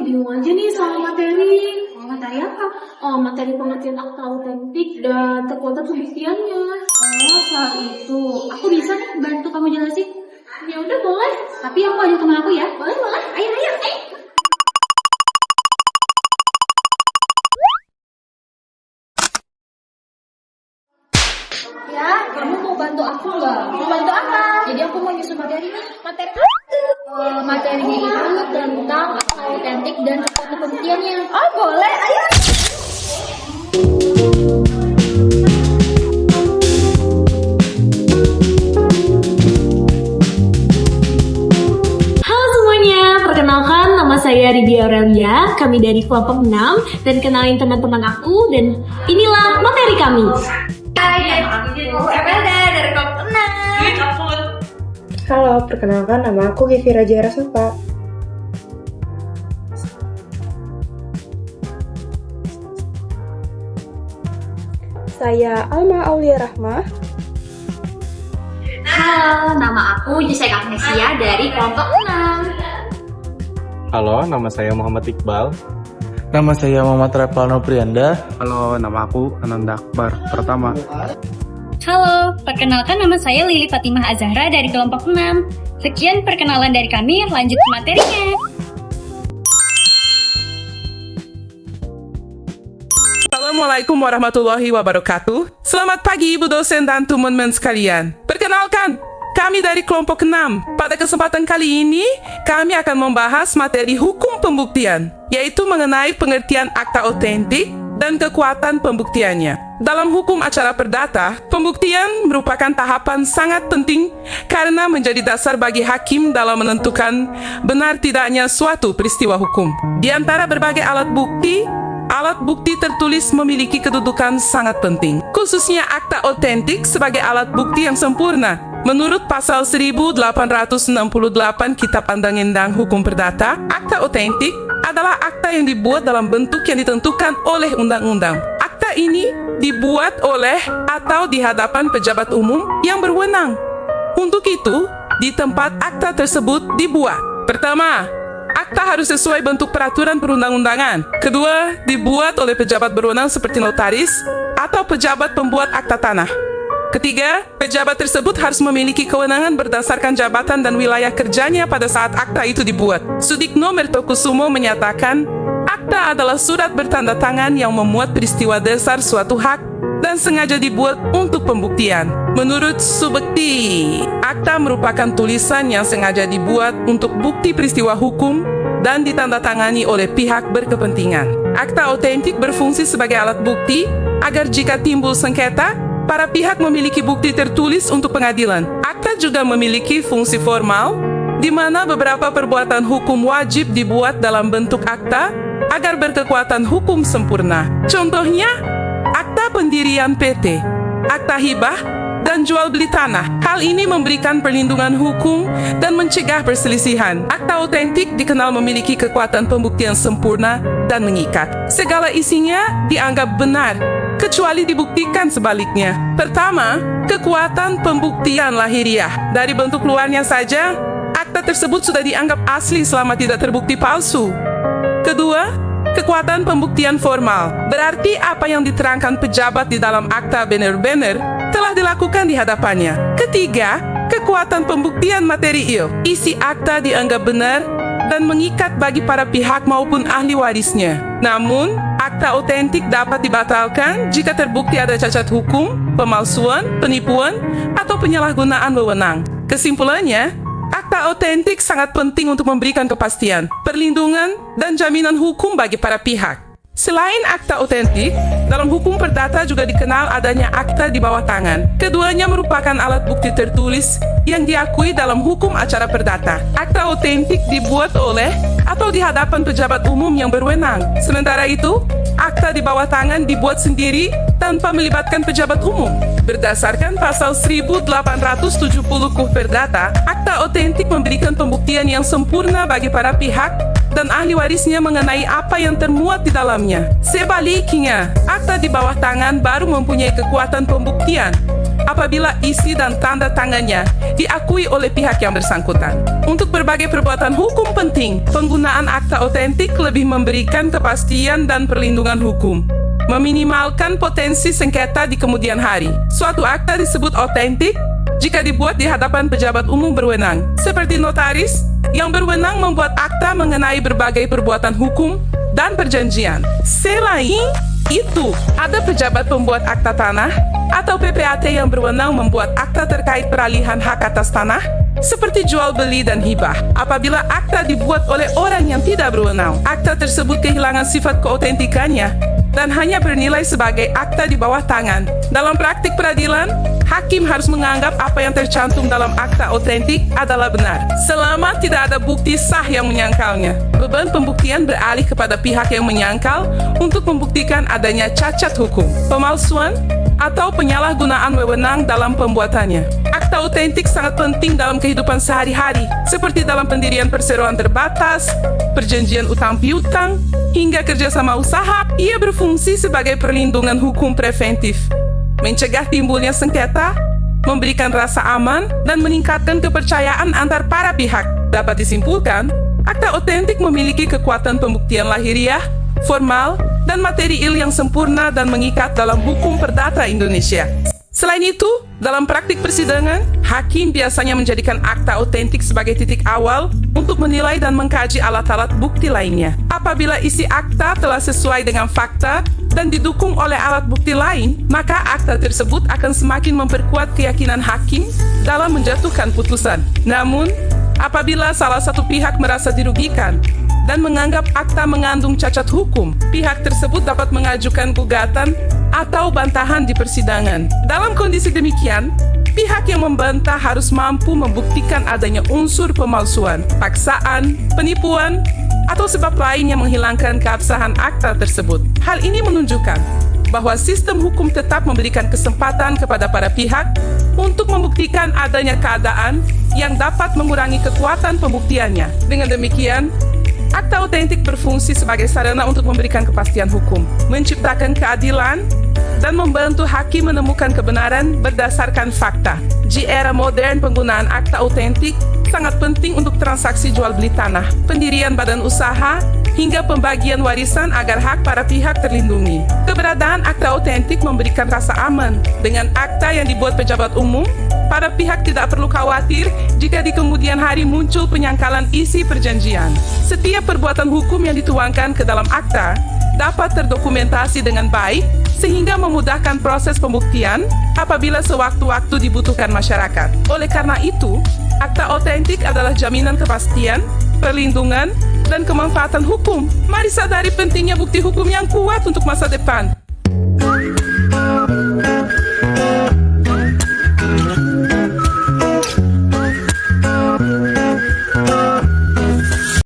bingung aja nih soal materi. Materi apa? Materi pengertian akta autentik dan kekuatan pembuktiannya. Oh, soal itu. Aku bisa nih bantu kamu jelasin. Ya udah boleh. Tapi aku ajak teman aku ya. Boleh, boleh. Ayo, ayo, ayo. Ya, kamu mau bantu aku nggak? Mau bantu apa? Jadi aku mau nyusun materi nih. Materi Materinya itu tentang akta autentik dan kekuatan pembuktiannya. Oh, boleh. Ayo. Halo semuanya, perkenalkan nama saya Ridya Aurelia, kami dari kelompok 6 dan kenalin teman-teman aku dan inilah materi kami. Hai, aku Emelda dari kelompok 6. Halo, perkenalkan nama aku Givi Raja Rasofa. Saya Alma Aulia Rahma. Halo, nama aku Jessica Agnesia dari kelompok 6. Halo, nama saya Muhammad Iqbal. Nama saya Muhammad Repalno Prianda. Halo, nama aku Ananda Akbar Pertama. Halo, perkenalkan nama saya Lili Fatimah Azahra dari kelompok 6. Sekian perkenalan dari kami, lanjut ke materinya. Assalamualaikum warahmatullahi wabarakatuh. Selamat pagi Ibu dosen dan teman-teman sekalian. Perkenalkan, kami dari kelompok 6. Pada kesempatan kali ini, kami akan membahas materi hukum pembuktian, yaitu mengenai pengertian akta autentik dan kekuatan pembuktiannya. Dalam hukum acara perdata, pembuktian merupakan tahapan sangat penting karena menjadi dasar bagi hakim dalam menentukan benar tidaknya suatu peristiwa hukum. Di antara berbagai alat bukti tertulis memiliki kedudukan sangat penting, khususnya akta autentik sebagai alat bukti yang sempurna. Menurut pasal 1868 Kitab Undang-Undang Hukum Perdata, akta autentik adalah akta yang dibuat dalam bentuk yang ditentukan oleh undang-undang. Akta ini dibuat oleh atau di hadapan pejabat umum yang berwenang. Untuk itu, di tempat akta tersebut dibuat. Pertama, akta harus sesuai bentuk peraturan perundang-undangan. Kedua, dibuat oleh pejabat berwenang seperti notaris atau pejabat pembuat akta tanah. Ketiga, pejabat tersebut harus memiliki kewenangan berdasarkan jabatan dan wilayah kerjanya pada saat akta itu dibuat. Sudikno Mertokusumo menyatakan, akta adalah surat bertanda tangan yang memuat peristiwa dasar suatu hak dan sengaja dibuat untuk pembuktian. Menurut Subekti, akta merupakan tulisan yang sengaja dibuat untuk bukti peristiwa hukum dan ditandatangani oleh pihak berkepentingan. Akta autentik berfungsi sebagai alat bukti agar jika timbul sengketa, para pihak memiliki bukti tertulis untuk pengadilan. Akta juga memiliki fungsi formal, di mana beberapa perbuatan hukum wajib dibuat dalam bentuk akta agar berkekuatan hukum sempurna. Contohnya, akta pendirian PT, akta hibah, dan jual beli tanah. Hal ini memberikan perlindungan hukum dan mencegah perselisihan. Akta autentik dikenal memiliki kekuatan pembuktian sempurna dan mengikat. Segala isinya dianggap benar, kecuali dibuktikan sebaliknya. Pertama, kekuatan pembuktian lahiriah. Dari bentuk luarnya saja, akta tersebut sudah dianggap asli selama tidak terbukti palsu. Kedua, kekuatan pembuktian formal. Berarti apa yang diterangkan pejabat di dalam akta benar-benar telah dilakukan di hadapannya. Ketiga, kekuatan pembuktian material. Isi akta dianggap benar dan mengikat bagi para pihak maupun ahli warisnya. Namun, akta autentik dapat dibatalkan jika terbukti ada cacat hukum, pemalsuan, penipuan, atau penyalahgunaan wewenang. Kesimpulannya, akta autentik sangat penting untuk memberikan kepastian, perlindungan, dan jaminan hukum bagi para pihak. Selain akta autentik, dalam hukum perdata juga dikenal adanya akta di bawah tangan. Keduanya merupakan alat bukti tertulis yang diakui dalam hukum acara perdata. Akta autentik dibuat oleh atau di hadapan pejabat umum yang berwenang. Sementara itu, akta di bawah tangan dibuat sendiri tanpa melibatkan pejabat umum. Berdasarkan pasal 1870 KUH Perdata, akta autentik memberikan pembuktian yang sempurna bagi para pihak dan ahli warisnya mengenai apa yang termuat di dalamnya. Sebaliknya, akta di bawah tangan baru mempunyai kekuatan pembuktian apabila isi dan tanda tangannya diakui oleh pihak yang bersangkutan. Untuk berbagai perbuatan hukum penting, penggunaan akta otentik lebih memberikan kepastian dan perlindungan hukum, meminimalkan potensi sengketa di kemudian hari. Suatu akta disebut otentik jika dibuat di hadapan pejabat umum berwenang, seperti notaris yang berwenang membuat akta mengenai berbagai perbuatan hukum dan perjanjian. Selain itu, ada pejabat pembuat akta tanah atau PPAT yang berwenang membuat akta terkait peralihan hak atas tanah, seperti jual beli dan hibah. Apabila akta dibuat oleh orang yang tidak berwenang, akta tersebut kehilangan sifat keotentikannya dan hanya bernilai sebagai akta di bawah tangan. Dalam praktik peradilan, hakim harus menganggap apa yang tercantum dalam akta otentik adalah benar, selama tidak ada bukti sah yang menyangkalnya. Beban pembuktian beralih kepada pihak yang menyangkal untuk membuktikan adanya cacat hukum, pemalsuan, atau penyalahgunaan wewenang dalam pembuatannya. Akta otentik sangat penting dalam kehidupan sehari-hari, seperti dalam pendirian perseroan terbatas, perjanjian utang piutang, hingga kerjasama usaha. Ia berfungsi sebagai perlindungan hukum preventif, mencegah timbulnya sengketa, memberikan rasa aman, dan meningkatkan kepercayaan antar para pihak. Dapat disimpulkan, akta otentik memiliki kekuatan pembuktian lahiriah, formal, dan material yang sempurna dan mengikat dalam hukum perdata Indonesia. Selain itu, dalam praktik persidangan, hakim biasanya menjadikan akta otentik sebagai titik awal untuk menilai dan mengkaji alat-alat bukti lainnya. Apabila isi akta telah sesuai dengan fakta dan didukung oleh alat bukti lain, maka akta tersebut akan semakin memperkuat keyakinan hakim dalam menjatuhkan putusan. Namun, apabila salah satu pihak merasa dirugikan dan menganggap akta mengandung cacat hukum, pihak tersebut dapat mengajukan gugatan atau bantahan di persidangan. Dalam kondisi demikian, pihak yang membantah harus mampu membuktikan adanya unsur pemalsuan, paksaan, penipuan, atau sebab lain yang menghilangkan keabsahan akta tersebut. Hal ini menunjukkan bahwa sistem hukum tetap memberikan kesempatan kepada para pihak untuk membuktikan adanya keadaan yang dapat mengurangi kekuatan pembuktiannya. Dengan demikian, akta otentik berfungsi sebagai sarana untuk memberikan kepastian hukum, menciptakan keadilan, dan membantu hakim menemukan kebenaran berdasarkan fakta. Di era modern, penggunaan akta otentik sangat penting untuk transaksi jual beli tanah, pendirian badan usaha, hingga pembagian warisan agar hak para pihak terlindungi. Keberadaan akta otentik memberikan rasa aman. Dengan akta yang dibuat pejabat umum, para pihak tidak perlu khawatir jika di kemudian hari muncul penyangkalan isi perjanjian. Setiap perbuatan hukum yang dituangkan ke dalam akta dapat terdokumentasi dengan baik, sehingga memudahkan proses pembuktian apabila sewaktu-waktu dibutuhkan masyarakat. Oleh karena itu, akta otentik adalah jaminan kepastian, perlindungan, dan kemanfaatan hukum. Mari sadari pentingnya bukti hukum yang kuat untuk masa depan.